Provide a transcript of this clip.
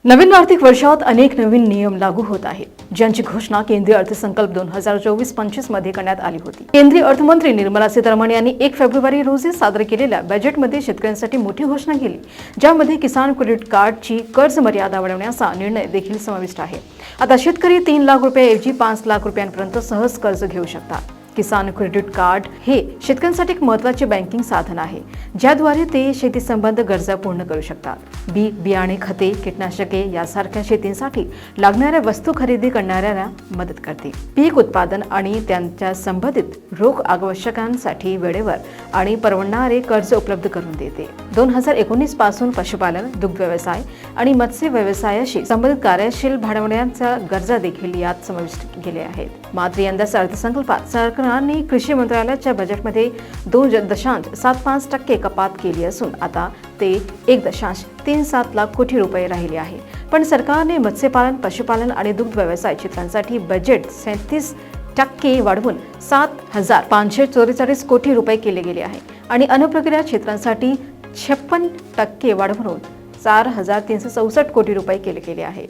नवीन आर्थिक वर्षात अनेक नवीन नियम लागू होत आहेत, ज्यांची घोषणा केंद्रीय अर्थसंकल्प 2024-25 मध्ये करण्यात आली होती। केंद्रीय अर्थमंत्री निर्मला सीतारामन यांनी 1 फेब्रुवारी रोजी सादर केलेल्या बजेटमध्ये शेतकऱ्यांसाठी मोठी घोषणा केली, ज्यामध्ये किसान क्रेडिट कार्डची कर्ज मर्यादा वाढवण्याचा निर्णय देखील समाविष्ट आहे। आता शेतकरी 3 लाख रुपयांऐवजी 5 लाख रुपयांपर्यंत सहज कर्ज घेऊ शकतात। किसान क्रेडिट कार्ड हे शेतकऱ्यांसाठी एक महत्त्वाचे बँकिंग साधन आहे, ज्याद्वारे ते शेती संबंध गरजा पूर्ण करू शकतात। बियाणे, खते, कीटकनाशके यासारख्या शेतीसाठी लागणाऱ्या वस्तू खरेदी करणाऱ्यांना मदत करते। पीक उत्पादन आणि त्यांच्या संबंधित रोख आवश्यकांसाठी वेळेवर आणि परवडणारे कर्ज उपलब्ध करून देते। 2019 पासून पशुपालन, दुग्ध व्यवसाय आणि मत्स्य व्यवसायाशी संबंधित कार्यशील भांडवलाच्या गरजा देखील यात समाविष्ट केल्या आहेत। मात्र यंदाच्या अर्थसंकल्पात सरकारने कृषी मंत्रालयाच्या बजेटमध्ये 2.75% कपात केली असून आता ते 1.37 लाख कोटी रुपये राहिले आहे। पण सरकारने मत्स्यपालन, पशुपालन आणि दुग्ध व्यवसाय क्षेत्रांसाठी बजेट 37% वाढवून 7,544 कोटी रुपये केले गेले आहे आणि अन्नप्रक्रिया क्षेत्रांसाठी 56% वाढवून 4,364 कोटी रुपये केले गेले आहे।